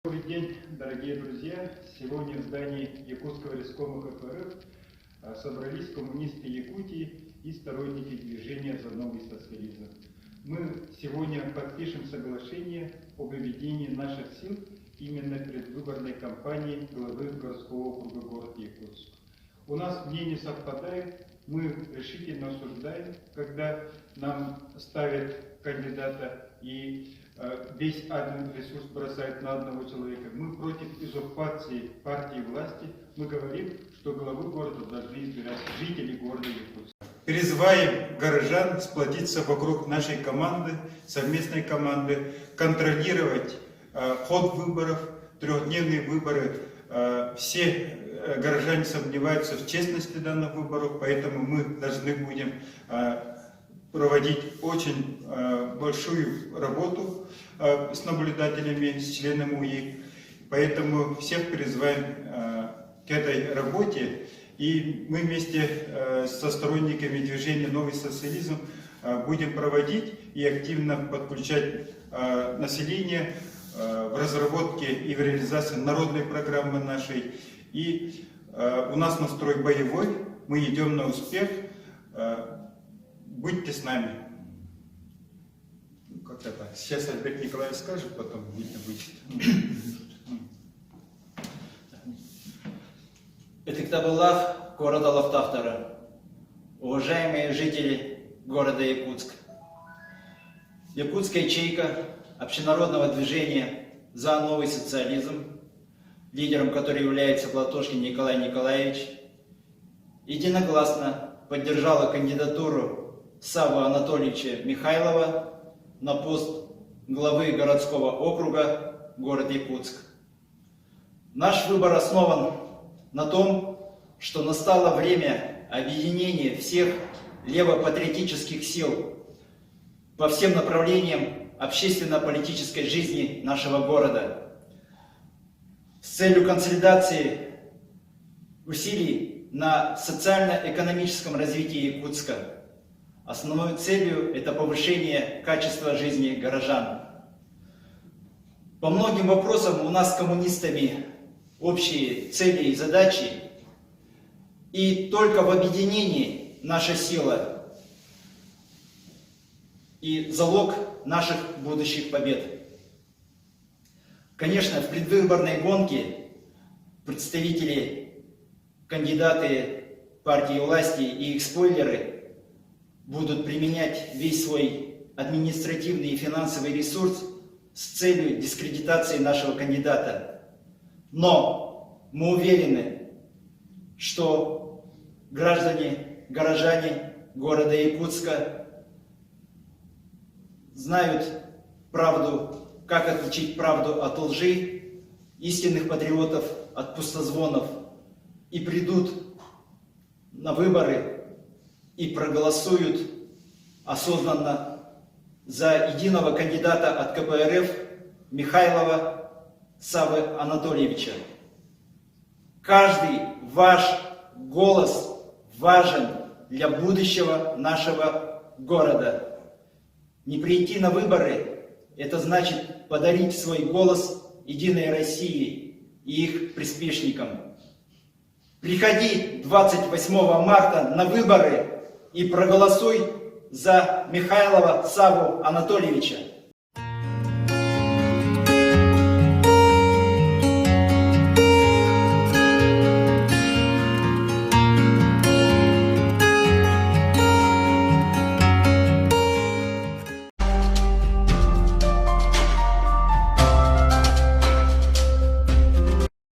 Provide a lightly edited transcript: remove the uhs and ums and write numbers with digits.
Добрый день, дорогие друзья! Сегодня в здании Якутского райкома КПРФ собрались коммунисты Якутии и сторонники движения за новый социализм. Мы сегодня подпишем соглашение об объединении наших сил именно в предвыборной кампании главы городского округа город Якутск. У нас мнения совпадают, мы решительно осуждаем, когда нам ставят кандидата и весь админресурс бросают на одного человека. Мы против узурпации партии власти. Мы говорим, что главы города должны избирать жители города Якутска. Призываем горожан сплотиться вокруг нашей команды, совместной команды, контролировать ход выборов, трехдневные выборы. Все горожане сомневаются в честности данных выборов, поэтому мы должны будем проводить очень большую работу с наблюдателями, с членами УИК. Поэтому всех призываем к этой работе. И мы вместе со сторонниками движения «Новый социализм» будем проводить и активно подключать население в разработке и в реализации народной программы нашей. И у нас настрой боевой, мы идем на успех. Будьте с нами. Как это? Сейчас Альберт Николаевич скажет, потом видно будет. Этиктабуллах города Лавтахтара. Уважаемые жители города Якутск. Якутская ячейка общенародного движения за новый социализм, лидером которой является Платошкин Николай Николаевич, единогласно поддержала кандидатуру Саввы Анатольевича Михайлова на пост главы городского округа город Якутск. Наш выбор основан на том, что настало время объединения всех левопатриотических сил по всем направлениям общественно-политической жизни нашего города с целью консолидации усилий на социально-экономическом развитии Якутска. Основной целью это повышение качества жизни горожан. По многим вопросам у нас с коммунистами общие цели и задачи, и только в объединении наша сила и залог наших будущих побед. Конечно, в предвыборной гонке представители, кандидаты партии власти и их спойлеры будут применять весь свой административный и финансовый ресурс с целью дискредитации нашего кандидата. Но мы уверены, что горожане города Якутска знают правду, как отличить правду от лжи, истинных патриотов от пустозвонов, и придут на выборы и проголосуют осознанно за единого кандидата от КПРФ Михайлова Саввы Анатольевича. Каждый ваш голос важен для будущего нашего города. Не прийти на выборы – это значит подарить свой голос Единой России и их приспешникам. Приходи 28 марта на выборы и проголосуй за Михайлова Савву Анатольевича.